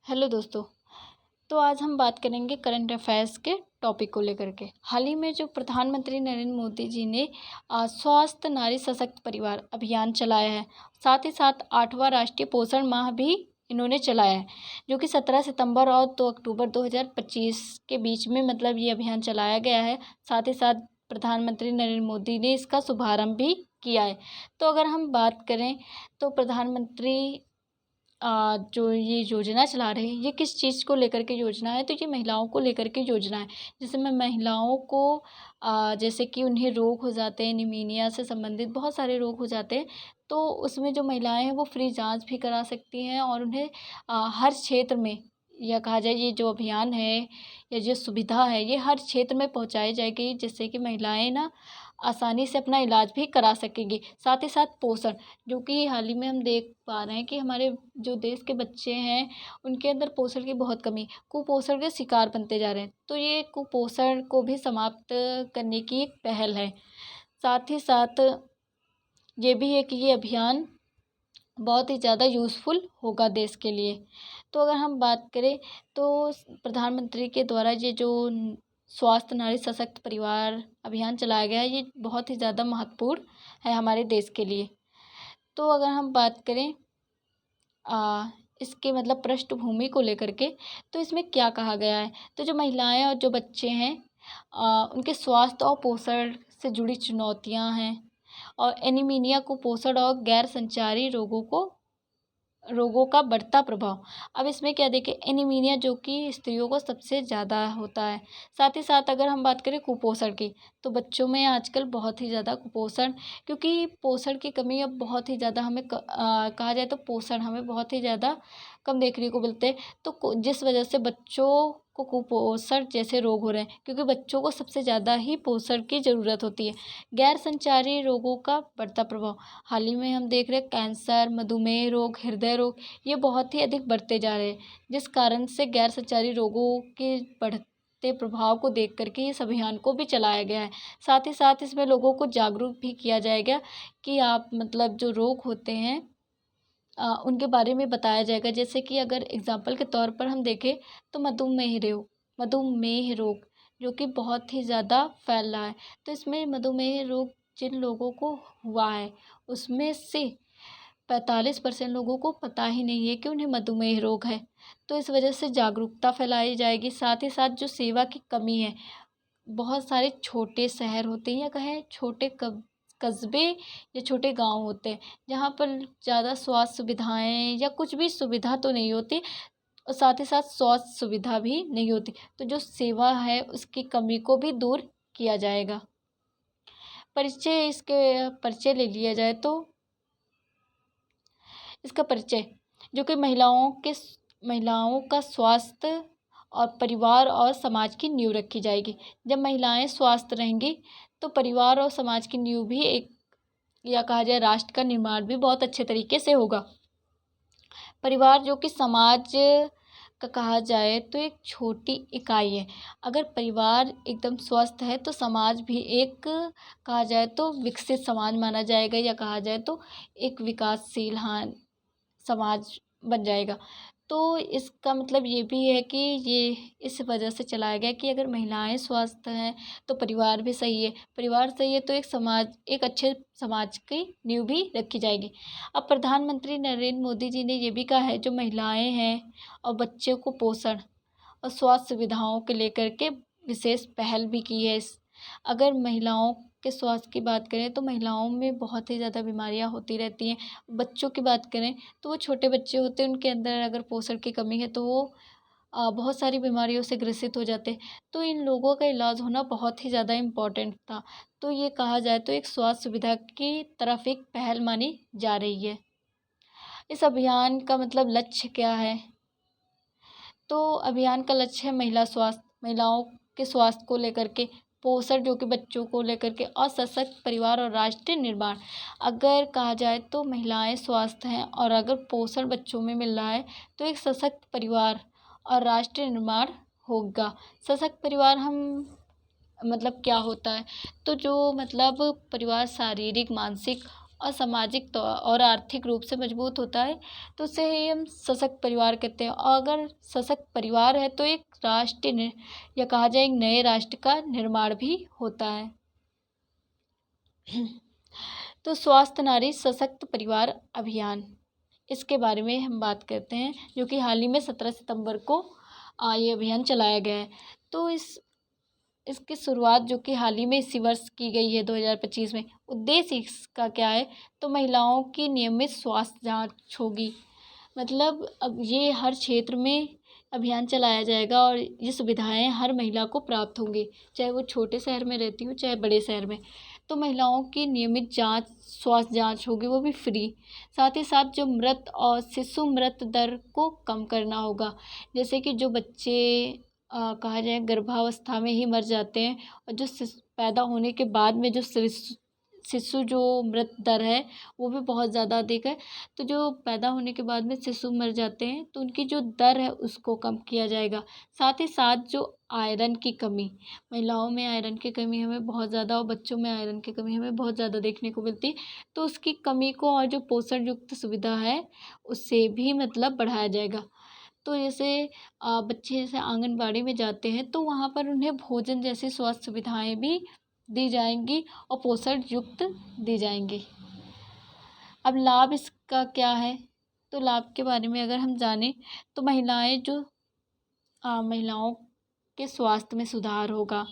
Hello दोस्तों। तो आज हम बात करेंगे करंट अफेयर्स के टॉपिक को लेकर के। हाल ही में जो प्रधानमंत्री नरेंद्र मोदी जी ने स्वस्थ नारी सशक्त परिवार अभियान चलाया है, साथ ही साथ 8वां राष्ट्रीय पोषण माह भी इन्होंने चलाया है, जो कि 17 सितंबर और 2 अक्टूबर 2025 के बीच में मतलब ये अभियान चलाया गया है। साथ ही साथ प्रधानमंत्री नरेंद्र मोदी ने इसका शुभारंभ भी किया है। तो अगर हम बात करें तो प्रधानमंत्री जो ये योजना चला रहे हैं, ये किस चीज़ को लेकर के योजना है, तो ये महिलाओं को लेकर के योजना है। जिसमें महिलाओं को जैसे कि उन्हें रोग हो जाते हैं, निमोनिया से संबंधित बहुत सारे रोग हो जाते हैं, तो उसमें जो महिलाएं हैं वो फ्री जांच भी करा सकती हैं और उन्हें हर क्षेत्र में, या कहा जाए ये जो अभियान है या जो सुविधा है ये हर क्षेत्र में पहुंचाई जाएगी, जिससे कि महिलाएं ना आसानी से अपना इलाज भी करा सकेंगी। साथ ही साथ पोषण, जो कि हाल ही में हम देख पा रहे हैं कि हमारे जो देश के बच्चे हैं उनके अंदर पोषण की बहुत कमी, कुपोषण के शिकार बनते जा रहे हैं। तो ये कुपोषण को भी समाप्त करने की एक पहल है। साथ ही साथ ये भी है कि ये अभियान बहुत ही ज़्यादा यूज़फुल होगा देश के लिए। तो अगर हम बात करें तो प्रधानमंत्री के द्वारा ये जो स्वास्थ्य नारी सशक्त परिवार अभियान चलाया गया है, ये बहुत ही ज़्यादा महत्वपूर्ण है हमारे देश के लिए। तो अगर हम बात करें इसके मतलब पृष्ठभूमि को लेकर के, तो इसमें क्या कहा गया है, तो जो महिलाएं और जो बच्चे हैं उनके स्वास्थ्य और पोषण से जुड़ी चुनौतियां हैं, और एनीमिनिया, कुपोषण और गैर संचारी रोगों का बढ़ता प्रभाव। अब इसमें क्या देखें, एनीमिनिया जो कि स्त्रियों को सबसे ज़्यादा होता है। साथ ही साथ अगर हम बात करें कुपोषण की, तो बच्चों में आजकल बहुत ही ज़्यादा कुपोषण, क्योंकि पोषण की कमी अब बहुत ही ज़्यादा हमें कहा जाए तो पोषण हमें बहुत ही ज़्यादा कम देखने को मिलते हैं। तो जिस वजह से बच्चों को कुपोषण जैसे रोग हो रहे हैं, क्योंकि बच्चों को सबसे ज़्यादा ही पोषण की ज़रूरत होती है। गैर संचारी रोगों का बढ़ता प्रभाव, हाल ही में हम देख रहे हैं कैंसर, मधुमेह रोग, हृदय रोग, ये बहुत ही अधिक बढ़ते जा रहे हैं, जिस कारण से गैर संचारी रोगों के बढ़ते प्रभाव को देख करके इस अभियान को भी चलाया गया है। साथ ही साथ इसमें लोगों को जागरूक भी किया जाएगा कि आप मतलब जो रोग होते हैं उनके बारे में बताया जाएगा। जैसे कि अगर एग्जाम्पल के तौर पर हम देखें तो मधुमेह रोग जो कि बहुत ही ज़्यादा फैल रहा है। तो इसमें मधुमेह रोग जिन लोगों को हुआ है उसमें से 45% लोगों को पता ही नहीं है कि उन्हें मधुमेह रोग है। तो इस वजह से जागरूकता फैलाई जाएगी। साथ ही साथ जो सेवा की कमी है, बहुत सारे छोटे शहर होते हैं या कहें छोटे कस्बे या छोटे गांव होते हैं, जहाँ पर ज़्यादा स्वास्थ्य सुविधाएं या कुछ भी सुविधा तो नहीं होती, और साथ ही साथ स्वास्थ्य सुविधा भी नहीं होती। तो जो सेवा है उसकी कमी को भी दूर किया जाएगा। इसके परिचय ले लिया जाए तो इसका परिचय, जो कि महिलाओं का स्वास्थ्य और परिवार और समाज की नींव रखी जाएगी। जब महिलाएं स्वस्थ रहेंगी तो परिवार और समाज की नींव भी एक, या कहा जाए राष्ट्र का निर्माण भी बहुत अच्छे तरीके से होगा। परिवार जो कि समाज का कहा जाए तो एक छोटी इकाई है। अगर परिवार एकदम स्वस्थ है तो समाज भी एक, कहा जाए तो विकसित समाज माना जाएगा, या कहा जाए तो एक विकासशील समाज बन जाएगा। तो इसका मतलब ये भी है कि ये इस वजह से चलाया गया कि अगर महिलाएं स्वस्थ हैं तो परिवार भी सही है, परिवार सही है तो एक अच्छे समाज की नींव भी रखी जाएगी। अब प्रधानमंत्री नरेंद्र मोदी जी ने ये भी कहा है, जो महिलाएं हैं और बच्चों को पोषण और स्वास्थ्य सुविधाओं के लेकर के विशेष पहल भी की है। अगर महिलाओं के स्वास्थ्य की बात करें तो महिलाओं में बहुत ही ज़्यादा बीमारियां होती रहती हैं। बच्चों की बात करें तो वो छोटे बच्चे होते हैं, उनके अंदर अगर पोषण की कमी है तो वो बहुत सारी बीमारियों से ग्रसित हो जाते हैं। तो इन लोगों का इलाज होना बहुत ही ज़्यादा इम्पोर्टेंट था। तो ये कहा जाए तो एक स्वास्थ्य सुविधा की तरफ एक पहल मानी जा रही है। इस अभियान का मतलब लक्ष्य क्या है, तो अभियान का लक्ष्य है महिलाओं के स्वास्थ्य को लेकर के, पोषण जो कि बच्चों को लेकर के, और सशक्त परिवार और राष्ट्रीय निर्माण। अगर कहा जाए तो महिलाएं स्वस्थ हैं और अगर पोषण बच्चों में मिल रहा है तो एक सशक्त परिवार और राष्ट्रीय निर्माण होगा। सशक्त परिवार हम मतलब क्या होता है, तो जो मतलब परिवार शारीरिक, मानसिक और सामाजिक और आर्थिक रूप से मजबूत होता है तो उसे ही हम सशक्त परिवार कहते हैं। और अगर सशक्त परिवार है तो एक राष्ट्र या कहा जाए एक नए राष्ट्र का निर्माण भी होता है। तो स्वस्थ नारी सशक्त परिवार अभियान, इसके बारे में हम बात करते हैं, जो कि हाल ही में 17 सितंबर को ये अभियान चलाया गया है। तो इसकी शुरुआत जो कि हाल ही में इसी वर्ष की गई है 2025 में। उद्देश्य इसका क्या है, तो महिलाओं की नियमित स्वास्थ्य जांच होगी। मतलब अब ये हर क्षेत्र में अभियान चलाया जाएगा और ये सुविधाएं हर महिला को प्राप्त होंगी, चाहे वो छोटे शहर में रहती हो चाहे बड़े शहर में। तो महिलाओं की नियमित जांच, स्वास्थ्य जांच होगी, वो भी फ्री। साथ ही साथ जो मृत और शिशु मृत दर को कम करना होगा। जैसे कि जो बच्चे कहा जाए गर्भावस्था में ही मर जाते हैं, और जो पैदा होने के बाद में जो शिशु जो मृत दर है वो भी बहुत ज़्यादा अधिक है। तो जो पैदा होने के बाद में शिशु मर जाते हैं तो उनकी जो दर है उसको कम किया जाएगा। साथ ही साथ जो आयरन की कमी, महिलाओं में आयरन की कमी हमें बहुत ज़्यादा और बच्चों में आयरन की कमी हमें बहुत ज़्यादा देखने को मिलती है, तो उसकी कमी को और जो पोषण युक्त सुविधा है उससे भी मतलब बढ़ाया जाएगा। तो जैसे बच्चे जैसे आंगनबाड़ी में जाते हैं तो वहाँ पर उन्हें भोजन जैसी स्वास्थ्य सुविधाएं भी दी जाएंगी और पोषण युक्त दी जाएंगी। अब लाभ इसका क्या है, तो लाभ के बारे में अगर हम जानें तो महिलाओं के स्वास्थ्य में सुधार होगा।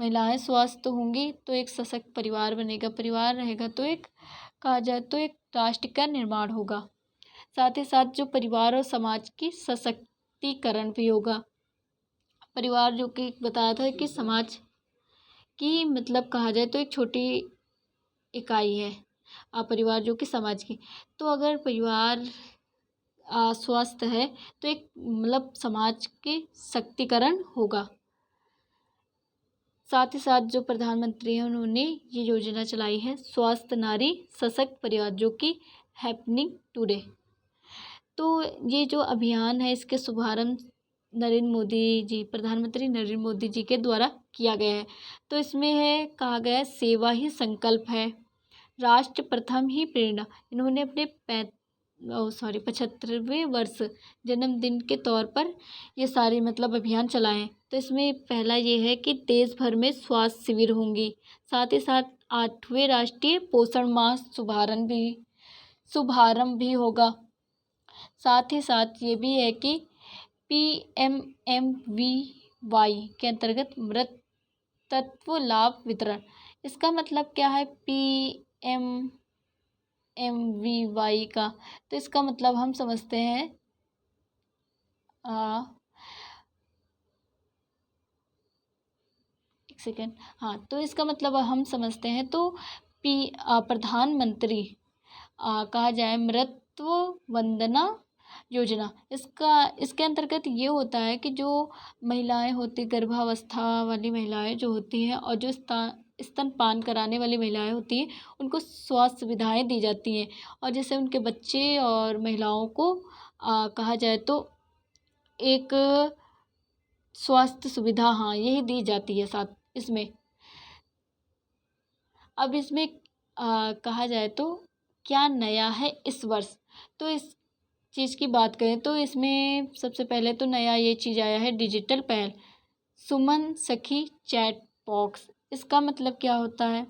महिलाएं स्वस्थ होंगी तो एक सशक्त परिवार बनेगा, परिवार रहेगा तो एक कहा जाए तो एक राष्ट्र का निर्माण होगा। साथ ही साथ जो परिवार और समाज की सशक्तिकरण भी होगा। परिवार जो कि बताया था कि समाज की मतलब कहा जाए तो एक छोटी इकाई है, परिवार जो कि समाज की। तो अगर परिवार स्वस्थ है तो एक मतलब समाज की शक्तिकरण होगा। साथ ही साथ जो प्रधानमंत्री हैं उन्होंने ये योजना चलाई है स्वस्थ नारी सशक्त परिवार, जो कि हैपनिंग टुडे। तो ये जो अभियान है इसके शुभारंभ प्रधानमंत्री नरेंद्र मोदी जी के द्वारा किया गया है। तो इसमें है कहा गया है सेवा ही संकल्प है, राष्ट्र प्रथम ही प्रेरणा। इन्होंने अपने 75वें वर्ष जन्मदिन के तौर पर ये सारे मतलब अभियान चलाए हैं। तो इसमें पहला ये है कि देश भर में स्वास्थ्य शिविर होंगी। साथ ही साथ 8वें राष्ट्रीय पोषण माह शुभारंभ भी होगा। साथ ही साथ ये भी है कि PMMVY के अंतर्गत मृतत्व लाभ वितरण। इसका मतलब क्या है PMMVY का, तो इसका मतलब हम समझते हैं एक सेकेंड, हाँ, तो इसका मतलब हम समझते हैं तो प्रधानमंत्री कहा जाए मृत्यु वंदना योजना। इसके अंतर्गत ये होता है कि जो महिलाएं होती, गर्भावस्था वाली महिलाएं जो होती हैं और जो स्तनपान कराने वाली महिलाएं होती हैं, उनको स्वास्थ्य सुविधाएं दी जाती हैं। और जैसे उनके बच्चे और महिलाओं को कहा जाए तो एक स्वास्थ्य सुविधा, हाँ, यही दी जाती है साथ इसमें। अब इसमें कहा जाए तो क्या नया है इस वर्ष, तो इस चीज़ की बात करें तो इसमें सबसे पहले तो नया ये चीज़ आया है डिजिटल पहल सुमन सखी चैट बॉक्स। इसका मतलब क्या होता है,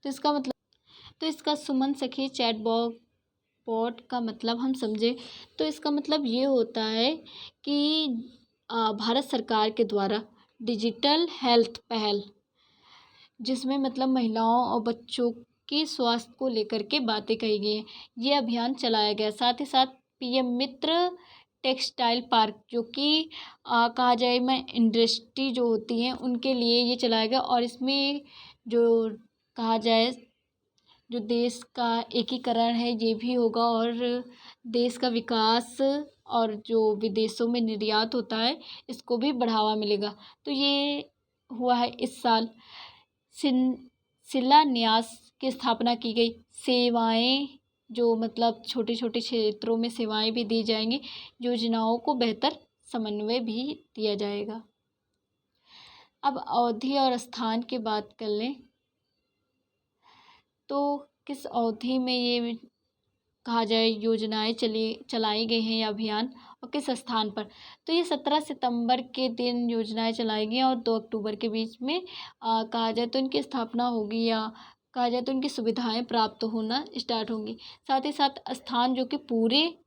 तो इसका सुमन सखी चैट बॉट का मतलब हम समझे तो इसका मतलब ये होता है कि भारत सरकार के द्वारा डिजिटल हेल्थ पहल, जिसमें मतलब महिलाओं और बच्चों के स्वास्थ्य को लेकर के बातें कही गई हैं, ये अभियान चलाया गया। साथ ही साथ PM मित्र टेक्सटाइल पार्क, जो कि कहा जाए मैं इंडस्ट्री जो होती हैं उनके लिए ये चलाया गया। और इसमें जो कहा जाए जो देश का एकीकरण है ये भी होगा, और देश का विकास और जो विदेशों में निर्यात होता है इसको भी बढ़ावा मिलेगा। तो ये हुआ है इस साल। शिलान्यास की स्थापना की गई। सेवाएं जो मतलब छोटे छोटे क्षेत्रों में सेवाएं भी दी जाएंगी, योजनाओं को बेहतर समन्वय भी दिया जाएगा। अब अवधि और स्थान की बात कर लें तो किस अवधि में ये कहा जाए योजनाएं चलाई गई हैं या अभियान, और किस स्थान पर। तो ये 17 सितंबर के दिन योजनाएं चलाई गई और 2 अक्टूबर के बीच में कहा जाए तो इनकी स्थापना होगी, या कहा जाए तो इनकी सुविधाएं प्राप्त होना स्टार्ट होंगी। साथ ही साथ स्थान जो कि पूरे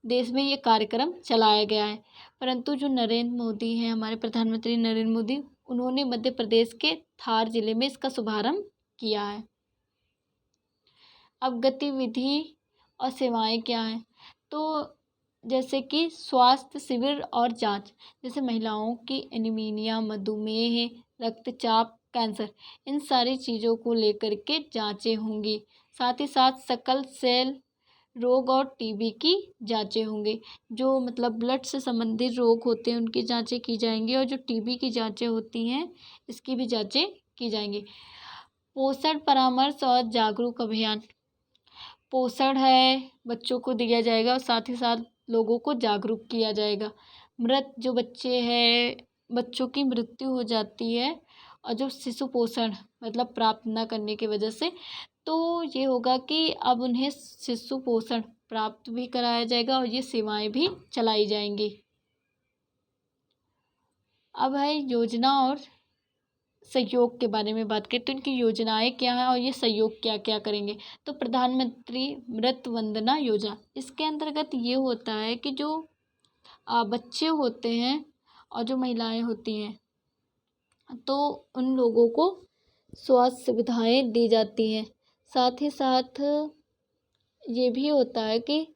देश में ये कार्यक्रम चलाया गया है। परंतु जो नरेंद्र मोदी हैं, हमारे प्रधानमंत्री नरेंद्र मोदी, उन्होंने मध्य प्रदेश के धार जिले में इसका शुभारंभ किया है। अब गतिविधि और सेवाएं क्या हैं, तो जैसे कि स्वास्थ्य शिविर और जांच, जैसे महिलाओं की एनीमिया, मधुमेह, रक्तचाप, कैंसर, इन सारी चीज़ों को लेकर के जांचें होंगी। साथ ही साथ सकल सेल रोग और टीबी की जांचें होंगी। जो मतलब ब्लड से संबंधित रोग होते हैं उनकी जांचें की जाएंगी, और जो टीबी की जांचें होती हैं इसकी भी जांचें की जाएंगी। पोषण परामर्श और जागरूक अभियान, पोषण है बच्चों को दिया जाएगा और साथ ही साथ लोगों को जागरूक किया जाएगा। जो बच्चे हैं, बच्चों की मृत्यु हो जाती है और जो शिशु पोषण मतलब प्राप्त न करने की वजह से, तो ये होगा कि अब उन्हें शिशु पोषण प्राप्त भी कराया जाएगा और ये सेवाएं भी चलाई जाएंगी। अब है योजना और सहयोग के बारे में बात करें तो इनकी योजनाएं क्या हैं और ये सहयोग क्या क्या करेंगे। तो प्रधानमंत्री मृत वंदना योजना, इसके अंतर्गत ये होता है कि जो बच्चे होते हैं और जो महिलाएं होती हैं, तो उन लोगों को स्वास्थ्य सुविधाएं दी जाती हैं। साथ ही साथ ये भी होता है कि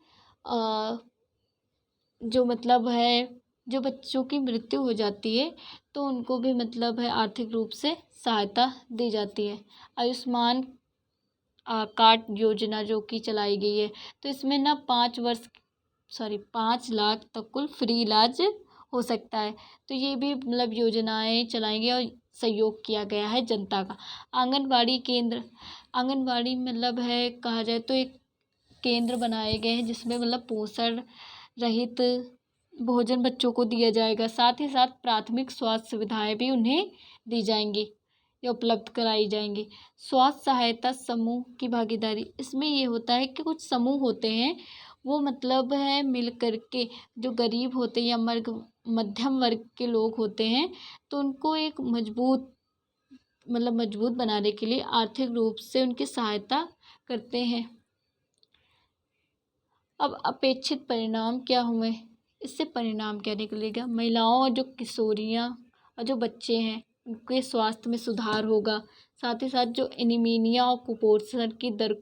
जो मतलब है, जो बच्चों की मृत्यु हो जाती है तो उनको भी मतलब है आर्थिक रूप से सहायता दी जाती है। आयुष्मान कार्ड योजना जो कि चलाई गई है, तो इसमें ना 5 लाख तक कुल फ्री इलाज हो सकता है। तो ये भी मतलब योजनाएं चलाएंगे और सहयोग किया गया है जनता का। आंगनबाड़ी केंद्र, आंगनबाड़ी मतलब है कहा जाए तो एक केंद्र बनाए गए हैं जिसमें मतलब पोषण रहित भोजन बच्चों को दिया जाएगा। साथ ही साथ प्राथमिक स्वास्थ्य सुविधाएं भी उन्हें दी जाएंगी या उपलब्ध कराई जाएंगी। स्वास्थ्य सहायता समूह की भागीदारी, इसमें ये होता है कि कुछ समूह होते हैं वो मतलब है मिल करके जो गरीब होते हैं या मध्यम वर्ग के लोग होते हैं, तो उनको एक मजबूत बनाने के लिए आर्थिक रूप से उनकी सहायता करते हैं। अब अपेक्षित परिणाम क्या हुए, इससे परिणाम क्या निकलेगा। महिलाओं और जो किशोरियाँ और जो बच्चे हैं उनके स्वास्थ्य में सुधार होगा। साथ ही साथ जो एनीमिया और कुपोषण की दर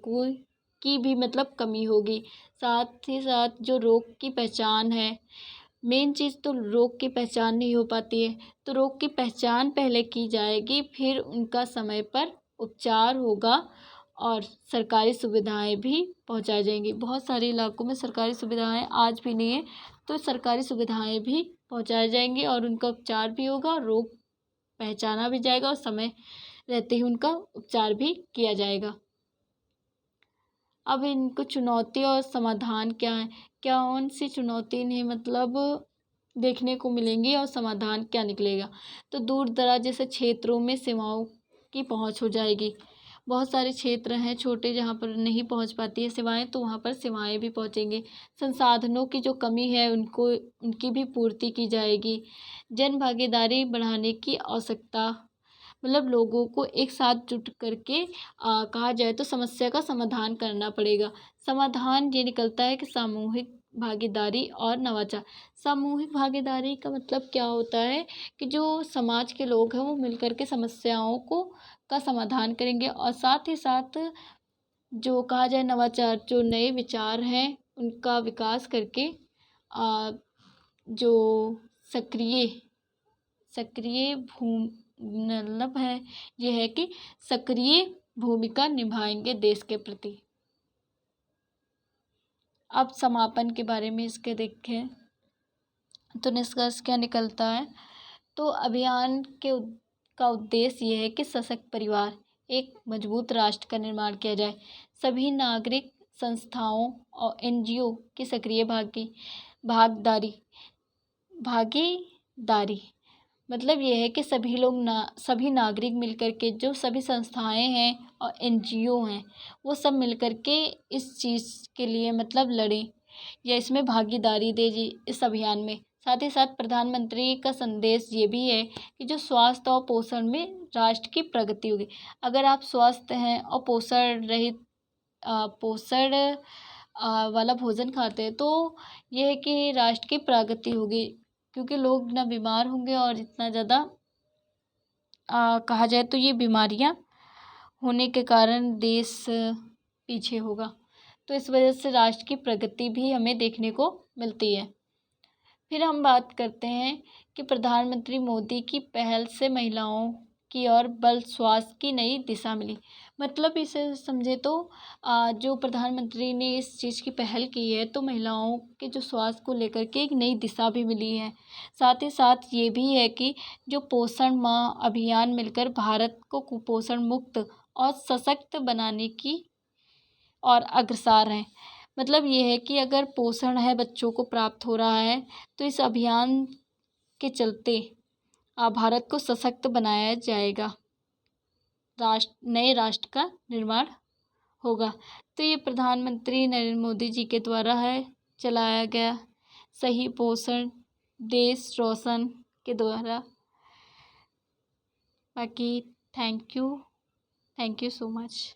की भी मतलब कमी होगी। साथ ही साथ जो रोग की पहचान है, मेन चीज़ तो रोग की पहचान नहीं हो पाती है, तो रोग की पहचान पहले की जाएगी, फिर उनका समय पर उपचार होगा और सरकारी सुविधाएं भी पहुंचाई जाएंगी। बहुत सारे इलाकों में सरकारी सुविधाएं आज भी नहीं है, तो सरकारी सुविधाएं भी पहुंचाई जाएंगी और उनका उपचार भी होगा और रोग पहचाना भी जाएगा और समय रहते ही उनका उपचार भी किया जाएगा। अब इनको चुनौती और समाधान क्या है, कौन सी चुनौती इन्हें मतलब देखने को मिलेंगी और समाधान क्या निकलेगा। तो दूर दराज जैसे क्षेत्रों में सेवाओं की पहुंच हो जाएगी। बहुत सारे क्षेत्र हैं छोटे जहाँ पर नहीं पहुंच पाती है सेवाएं, तो वहाँ पर सेवाएं भी पहुंचेंगी। संसाधनों की जो कमी है उनकी भी पूर्ति की जाएगी। जन भागीदारी बढ़ाने की आवश्यकता, मतलब लोगों को एक साथ जुट करके कहा जाए तो समस्या का समाधान करना पड़ेगा। समाधान ये निकलता है कि सामूहिक भागीदारी और नवाचार। सामूहिक भागीदारी का मतलब क्या होता है कि जो समाज के लोग हैं वो मिलकर के समस्याओं का समाधान करेंगे और साथ ही साथ जो कहा जाए नवाचार, जो नए विचार हैं उनका विकास करके जो सक्रिय सक्रिय भूम मतलब है ये है कि सक्रिय भूमिका निभाएंगे देश के प्रति। अब समापन के बारे में इसके देखें तो निष्कर्ष क्या निकलता है। तो अभियान का उद्देश्य ये है कि सशक्त परिवार, एक मजबूत राष्ट्र का निर्माण किया जाए। सभी नागरिक संस्थाओं और एनजीओ की सक्रिय भागीदारी मतलब ये है कि सभी नागरिक मिलकर के, जो सभी संस्थाएं हैं और एनजीओ हैं, वो सब मिलकर के इस चीज़ के लिए मतलब लड़ें या इसमें भागीदारी दें जी इस अभियान में। साथ ही साथ प्रधानमंत्री का संदेश ये भी है कि जो स्वास्थ्य और पोषण में राष्ट्र की प्रगति होगी। अगर आप स्वस्थ हैं और पोषण रहित पोषण वाला भोजन खाते हैं तो ये है कि राष्ट्र की प्रगति होगी, क्योंकि लोग ना बीमार होंगे और इतना ज़्यादा कहा जाए तो ये बीमारियां होने के कारण देश पीछे होगा। तो इस वजह से राष्ट्र की प्रगति भी हमें देखने को मिलती है। फिर हम बात करते हैं कि प्रधानमंत्री मोदी की पहल से महिलाओं की ओर बल स्वास्थ्य की नई दिशा मिली। मतलब इसे समझे तो जो प्रधानमंत्री ने इस चीज़ की पहल की है तो महिलाओं के जो स्वास्थ्य को लेकर के एक नई दिशा भी मिली है। साथ ही साथ ये भी है कि जो पोषण माह अभियान मिलकर भारत को कुपोषण मुक्त और सशक्त बनाने की और अग्रसर हैं। मतलब ये है कि अगर पोषण है बच्चों को प्राप्त हो रहा है तो इस अभियान के चलते भारत को सशक्त बनाया जाएगा, नए राष्ट्र का निर्माण होगा। तो ये प्रधानमंत्री नरेंद्र मोदी जी के द्वारा है चलाया गया सही पोषण देश रोशन के द्वारा। बाकी थैंक यू सो मच।